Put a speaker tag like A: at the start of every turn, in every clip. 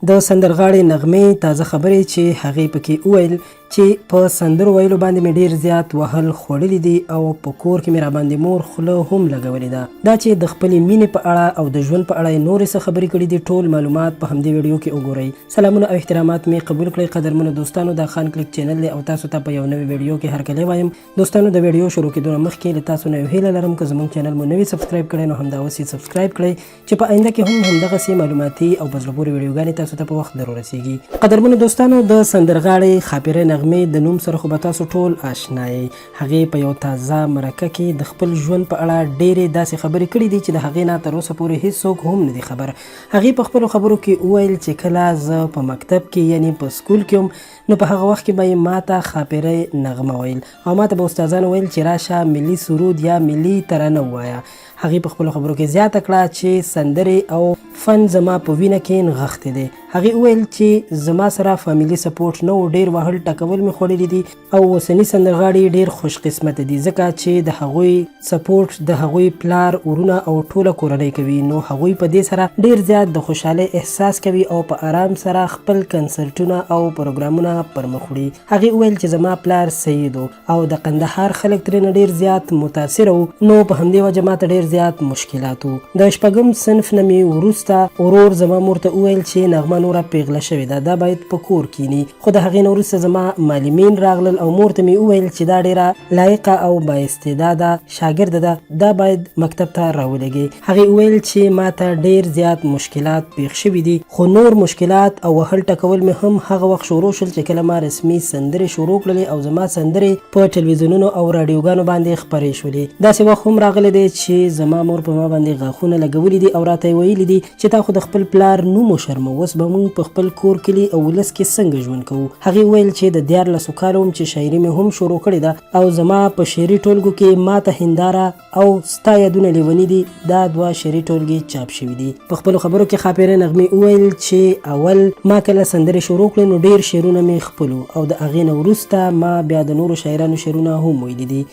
A: د سندرغاړې نغمې تازه خبرې چې هغې پکې وویل چې په سندرو ویلو باندې مې ډیر زیات وهل خوړلي دي او په کور کې مې راباندې مور خوله هم لګولې ده. دا چې د خپلې مینې په اړه او د ژوند په اړه یې نورې څه خبرې کړي دي ټول معلومات په همدې ویډیو کې وګورئ. سلامونه او احترامات مې قبول کړئ قدرمنو دوستانو. دا خان کلیک چینل دی او تاسو ته په یو نوې ویډیو کې هرکلی وایم. دوستانو د ویډیو شروع کېدو مخکې له تاسو نه یو هیله لرم که زموږ چینل مو نوي سبسکرایب کړی نو همدا اوس یې سبسکرایب کړئ چې په آینده کې هم همدغسې معلوماتي او په زړه پورې ویډیوګانې تاسو ته په وخت در ورسیږي. قدرمنو دوستانو د سندرغاړې خاپیره نغمې د نوم سره خو به تاسو ټول آشنا یې. هغې په یو تازه مرکه کې د خپل ژوند په اړه ډېرې داسې خبرې کړي دي چې د هغې نه تر اوسه پورې هیڅوک هم نه دي خبر. هغې په خپلو خبرو کې وویل چې کله زه په مکتب کې یعنی په سکول کې وم نو په هغه وخت کې به یې ماته خاپیره نغمه ویل او ماته به استادانو ویل چې راشه ملي سرود یا ملي ترانه ووایه. هغې په خپلو خبرو کې زیاته کړه چې سندرې او فن زما په وینه کې نغښتی دی. هغې وویل چې زما سره فامیلي سپورټ نه و، ډېر وهل ټکول مې خوړلي دي او اوسني سندرغاړي ډېر خوش قسمته دي ځکه چې د هغوی سپورټ د هغوی پلار ورونه او ټوله کورنۍ کوي نو هغوی په دې سره ډېر زیات د خوشحالۍ احساس کوي او په آرام سره خپل کنسرټونه او پروګرامونه پر مخ وړي. هغې وویل چې زما پلار سید او د قندهار خلک ترېنه ډېر زیات متاثره وو نو په همدې وجه ماته ډېر زیات مشکلات وو. د شپږم صنف نه مې وروسته ورور زما مور ته وویل چې نغمه نوره پیغله شوې ده، دا باید په کور کینی. خو د هغې نه وروسته زما معلمین راغلل او مور ته مې وویل چې دا ډېره لایقه او بااستعداده شاګرده ده، دا باید مکتب ته راولېږي. هغې وویل چې ماته ډېر زیات مشکلات پیښ شوي دي خو نور مشکلات او وهل ټکول مې هم هغه وخت شروع شول چې کله ما رسمي سندرې شروع کړلې او زما سندرې په ټلویزیونونو او راډیوګانو باندې خپرې شولې. داسې وخت هم راغلی دی چې زما مور په ما باندې غاښونه لګولي دي او راته یې ویلي دي چې تا خو د خپل پلار نوم وشرمه، اوس به موږ په خپل کور کلي او ولس کې څنګه ژوند کوو. هغې ویل چې د 14 کالو وم چې شاعري مې هم شروع کړې ده او زما په شعري ټولګو کې ماته هنداره او ستا یادونه لیوني دي دا 2 شعري ټولګې چاپ شوي دي. په خپلو خبرو کې خاپیره نغمې وویل چې اول ما کله سندرې شروع کړې نو ډېر شعرونه مې خپلو او د هغې نه وروسته ما بیا د نورو شاعرانو شعرونه هم ویلي دي.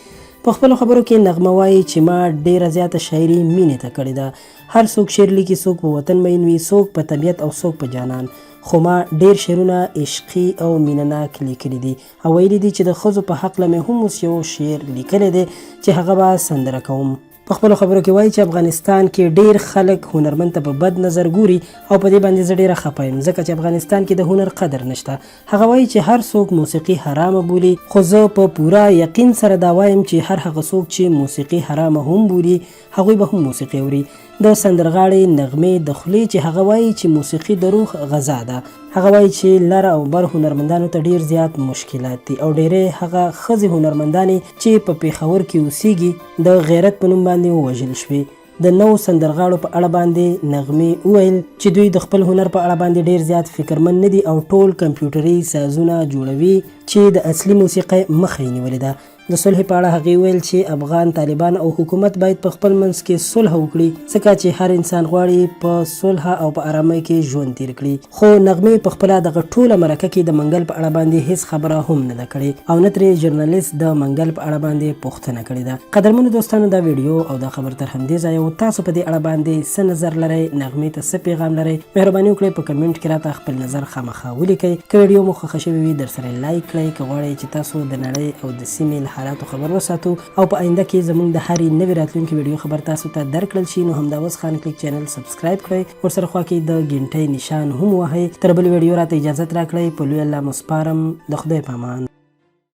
A: په خپلو خبرو کې نغمه وایي چې ما ډېره زیاته شاعري مینې ته کړې ده. هر څوک شعر لیکي، څوک په وطن مین وي، څوک په طبیعت او څوک په جانان، خو ما ډېر شعرونه عشقي او مینهناک لیکلي دي او ویلي دي چې د ښځو په هکله مې هم اوس یو شعر لیکلی دی چې هغه به سندره کوم. په خپلو خبرو کې وایي چې افغانستان کې ډېر خلک هنرمند ته په بد نظر ګوري او په دې باندې زه ډېره خفه یم ځکه چې افغانستان کې د هنر قدر نشته. هغه وایي چې هر څوک موسیقي حرامه بولي خو زه په پوره یقین سره دا وایم چې هر هغه څوک چې موسیقي حرامه هم بولي هغوی به هم موسیقي اوري. د سندرغاړې نغمې د خولې چې هغه وایي چې موسیقي د روح غذا ده. هغه وایي چې لر او بر هنرمندانو ته ډېر زیات مشکلات دي او ډېرې هغه ښځې هنرمندانې چې په پېښور کې اوسیږي د غیرت په نوم باندې ووژل شوې. د نو سندرغاړو په اړه باندې نغمې وویل چې دوی د خپل هنر په اړه باندې ډېر زیات فکرمند نه دي او ټول کمپیوټري سازونه جوړوي چې د اصلي موسیقۍ مخه یې نیولې ده. د صلح په اړه هغې ویل چې افغان طالبان او حکومت باید په خپل منځ کې صلح وکړي ځکه چې هر انسان غواړي په صلح او په آرامۍ کې ژوند تیر کړي. خو نغمې په خپله دغه ټوله مرکه کې د منګل په اړه باندې هیڅ خبره هم نه ده کړې او نه ترې ژورنالیست د منګل په اړه باندې پوښتنه کړې ده. قدرمنو دوستانو دا ویډیو او دا خبر تر همدې ځایه و. تاسو په دې اړه باندې څه نظر لرئ؟ نغمې ته څه پیغام لرئ؟ مهرباني وکړئ په کمنټ کې راته خپل نظر خامخا ولیکئ. که ویډیو مو خوښه شوې وي درسره لایک کړئ. که غواړئ چې تاسو د نړۍ او د سیمې له حالاتو خبر وساتو او په آینده کې زموږ د هرې نوې راتلونکې ویډیو خبر تاسو ته درکړل شي نو همدا اوس خان کلیک چینل سبسکرایب کړئ. ورسره خوا کې د ګنټۍ نشان هم وهئ. تر بلې ویډیو راته اجازت راکړئ. په لوی الله مو سپارم. د خدای په امان.